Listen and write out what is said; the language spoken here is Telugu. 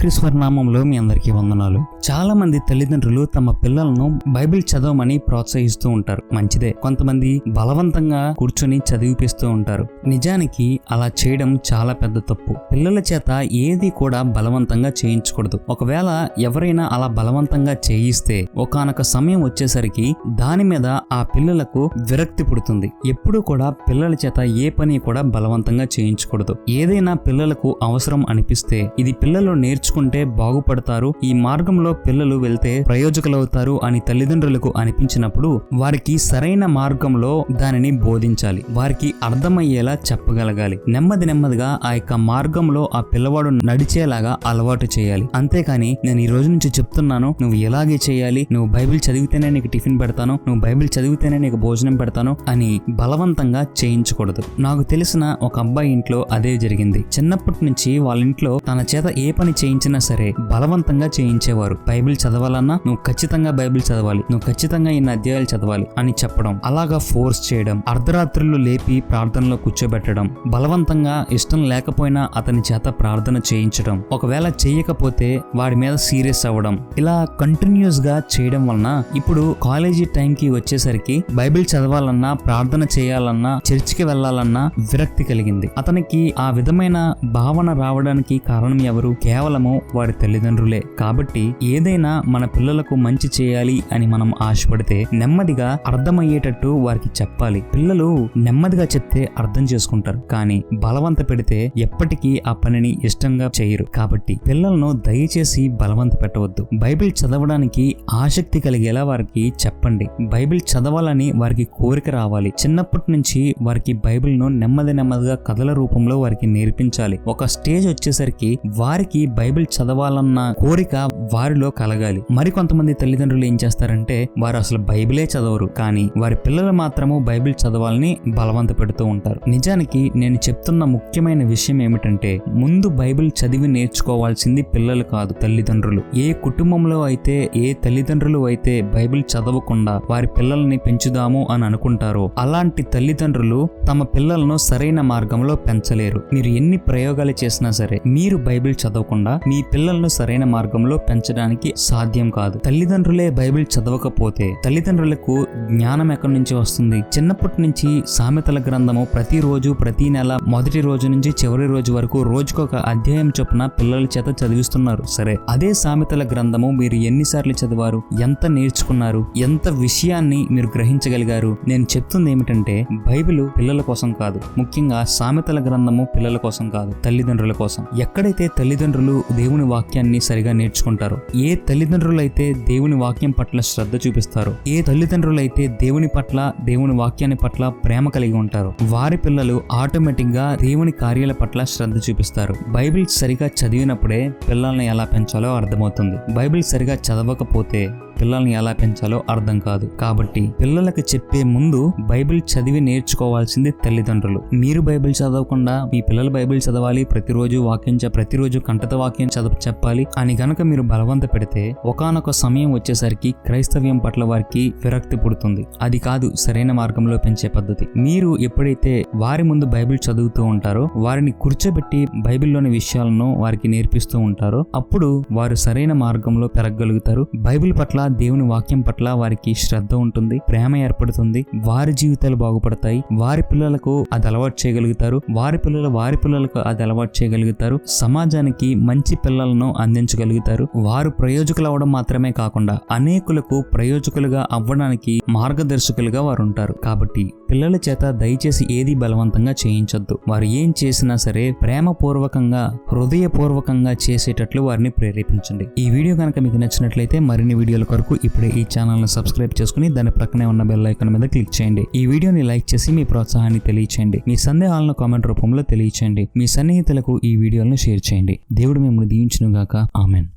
యేసుక్రీస్తు నామములో మీ అందరికీ వందనాలు. చాలా మంది తల్లిదండ్రులు తమ పిల్లలను బైబిల్ చదవమని ప్రోత్సహిస్తూ ఉంటారు. మంచిదే. కొంతమంది బలవంతంగా కూర్చొని చదివిపిస్తూ ఉంటారు. నిజానికి అలా చేయడం చాలా పెద్ద తప్పు. పిల్లల చేత ఏది కూడా బలవంతంగా చేయించకూడదు. ఒకవేళ ఎవరైనా అలా బలవంతంగా చేయిస్తే ఒకానొక సమయం వచ్చేసరికి దాని మీద ఆ పిల్లలకు విరక్తి పుడుతుంది. ఎప్పుడూ కూడా పిల్లల చేత ఏ పని కూడా బలవంతంగా చేయించకూడదు. ఏదైనా పిల్లలకు అవసరం అనిపిస్తే ఇది పిల్లలు నేర్చుకుంటే బాగుపడతారు, ఈ మార్గంలో పిల్లలు వెళ్తే ప్రయోజకులవుతారు అని తల్లిదండ్రులకు అనిపించినప్పుడు వారికి సరైన మార్గంలో దానిని బోధించాలి. వారికి అర్థమయ్యేలా చెప్పగలగాలి. నెమ్మదిగా ఆ యొక్క మార్గంలో ఆ పిల్లవాడు నడిచేలాగా అలవాటు చేయాలి. అంతేకాని నేను ఈ రోజు నుంచి చెప్తున్నాను, నువ్వు ఇలాగే చేయాలి, నువ్వు బైబిల్ చదివితేనే నీకు టిఫిన్ పెడతాను, నువ్వు బైబిల్ చదివితేనే నీకు భోజనం పెడతాను అని బలవంతంగా చేయించకూడదు. నాకు తెలిసిన ఒక అబ్బాయి ఇంట్లో అదే జరిగింది. చిన్నప్పటి నుంచి వాళ్ళ ఇంట్లో తన చేత ఏ పని చేయించినా సరే బలవంతంగా చేయించేవారు. బైబిల్ చదవాలన్నా నువ్వు ఖచ్చితంగా బైబిల్ చదవాలి, నువ్వు ఖచ్చితంగా ఇన్ని అధ్యాయాలు చదవాలి అని చెప్పడం, అలాగా ఫోర్స్ చేయడం, అర్ధరాత్రులు లేపి ప్రార్థనలో కూర్చోబెట్టడం, బలవంతంగా ఇష్టం లేకపోయినా అతని చేత ప్రార్థన చేయించడం, ఒకవేళ చేయకపోతే వాడి మీద సీరియస్ అవ్వడం, ఇలా కంటిన్యూస్ గా చేయడం వలన ఇప్పుడు కాలేజీ టైంకి వచ్చేసరికి బైబిల్ చదవాలన్నా, ప్రార్థన చేయాలన్నా, చర్చికి వెళ్లాలన్నా విరక్తి కలిగింది. అతనికి ఆ విధమైన భావన రావడానికి కారణం ఎవరు? కేవలము వారి తల్లిదండ్రులే. కాబట్టి ఏదైనా మన పిల్లలకు మంచి చేయాలి అని మనం ఆశపడితే నెమ్మదిగా అర్థమయ్యేటట్టు వారికి చెప్పాలి. పిల్లలు నెమ్మదిగా చెప్తే అర్థం చేసుకుంటారు, కానీ బలవంత పెడితే ఎప్పటికీ ఆ పనిని ఇష్టంగా చేయరు. కాబట్టి పిల్లలను దయచేసి బలవంత పెట్టవద్దు. బైబిల్ చదవడానికి ఆసక్తి కలిగేలా వారికి చెప్పండి. బైబిల్ చదవాలని వారికి కోరిక రావాలి. చిన్నప్పటి నుంచి వారికి బైబిల్ను నెమ్మదిగా కథల రూపంలో వారికి నేర్పించాలి. ఒక స్టేజ్ వచ్చేసరికి వారికి బైబిల్ చదవాలన్న కోరిక వారిలో కలగాలి. మరికొంతమంది తల్లిదండ్రులు ఏం చేస్తారంటే వారు అసలు బైబిలే చదవరు, కానీ వారి పిల్లలు మాత్రము బైబిల్ చదవాలని బలవంత పెడుతూ ఉంటారు. నిజానికి నేను చెప్తున్న ముఖ్యమైన విషయం ఏమిటంటే ముందు బైబిల్ చదివి నేర్చుకోవాల్సింది పిల్లలు కాదు, తల్లిదండ్రులు. ఏ కుటుంబంలో అయితే, ఏ తల్లిదండ్రులు అయితే బైబిల్ చదవకుండా వారి పిల్లల్ని పెంచుదాము అని అనుకుంటారో అలాంటి తల్లిదండ్రులు తమ పిల్లలను సరైన మార్గంలో పెంచలేరు. మీరు ఎన్ని ప్రయోగాలు చేసినా సరే మీరు బైబిల్ చదవకుండా మీ పిల్లలను సరైన మార్గంలో పెంచడానికి సాధ్యం కాదు. తల్లిదండ్రులే బైబిల్ చదవకపోతే తల్లిదండ్రులకు జ్ఞానం ఎక్కడి నుంచి వస్తుంది? చిన్నప్పటి నుంచి సామెతల గ్రంథము ప్రతిరోజు, ప్రతి నెల మొదటి రోజు నుంచి చివరి రోజు వరకు రోజుకొక అధ్యాయం చొప్పున పిల్లల చేత చదివిస్తున్నారు. సరే, అదే సామెతల గ్రంథము మీరు ఎన్నిసార్లు చదివారు? ఎంత నేర్చుకున్నారు? ఎంత విషయాన్ని మీరు గ్రహించగలిగారు? నేను చెప్తుంది ఏమిటంటే బైబిల్ పిల్లల కోసం కాదు, ముఖ్యంగా సామెతల గ్రంథము పిల్లల కోసం కాదు, తల్లిదండ్రుల కోసం. ఎక్కడైతే తల్లిదండ్రులు దేవుని వాక్యాన్ని సరిగా నేర్చుకుంటారో, ఏ తల్లిదండ్రులు అయితే దేవుని వాక్యం పట్ల శ్రద్ధ చూపిస్తారో, ఏ తల్లిదండ్రులు అయితే దేవుని పట్ల, దేవుని వాక్యాన్ని పట్ల ప్రేమ కలిగి ఉంటారో వారి పిల్లలు ఆటోమేటిక్ గా దేవుని కార్యాల పట్ల శ్రద్ధ చూపిస్తారు. బైబిల్ సరిగా చదివినప్పుడే పిల్లల్ని ఎలా పెంచాలో అర్థమవుతుంది. బైబిల్ సరిగా చదవకపోతే పిల్లల్ని ఎలా పెంచాలో అర్థం కాదు. కాబట్టి పిల్లలకు చెప్పే ముందు బైబిల్ చదివి నేర్చుకోవాల్సింది తల్లిదండ్రులు. మీరు బైబిల్ చదవకుండా మీ పిల్లలు బైబిల్ చదవాలి, ప్రతిరోజు ప్రతిరోజు కంటత వాక్యం చెప్పాలి అని గనక మీరు బలవంత పెడితే ఒకానొక సమయం వచ్చేసరికి క్రైస్తవ్యం పట్ల వారికి విరక్తి పుడుతుంది. అది కాదు సరైన మార్గంలో పెంచే పద్ధతి. మీరు ఎప్పుడైతే వారి ముందు బైబిల్ చదువుతూ ఉంటారో, వారిని కూర్చోబెట్టి బైబిల్లోని విషయాలను వారికి నేర్పిస్తూ ఉంటారో అప్పుడు వారు సరైన మార్గంలో పెరగగలుగుతారు. బైబిల్ పట్ల, దేవుని వాక్యం పట్ల వారికి శ్రద్ధ ఉంటుంది, ప్రేమ ఏర్పడుతుంది, వారి జీవితాలు బాగుపడతాయి, వారి పిల్లలకు అది అలవాటు చేయగలుగుతారు, వారి పిల్లలకు అది అలవాటు చేయగలుగుతారు, సమాజానికి మంచి పిల్లలను అందించగలుగుతారు. వారు ప్రయోజకులు అవ్వడం మాత్రమే కాకుండా అనేకులకు ప్రయోజకులుగా అవ్వడానికి మార్గదర్శకులుగా వారు ఉంటారు. కాబట్టి పిల్లల చేత దయచేసి ఏది బలవంతంగా చేయించొద్దు. వారు ఏం చేసినా సరే ప్రేమపూర్వకంగా, హృదయపూర్వకంగా చేసేటట్లు వారిని ప్రేరేపించండి. ఈ వీడియో కనుక మీకు నచ్చినట్లయితే మరిన్ని వీడియోల కొరకు ఇప్పుడే ఈ ఛానల్ ను సబ్స్క్రైబ్ చేసుకుని దాని ప్రక్కనే ఉన్న బెల్ ఐకాన్ మీద క్లిక్ చేయండి. ఈ వీడియోని లైక్ చేసి మీ ప్రోత్సాహాన్ని తెలియచేయండి. మీ సందేహాలను కామెంట్ రూపంలో తెలియచేయండి. మీ సన్నిహితులకు ఈ వీడియోలను షేర్ చేయండి. దేవుడు మిమ్మల్ని దీవించును గాక. ఆమెన్.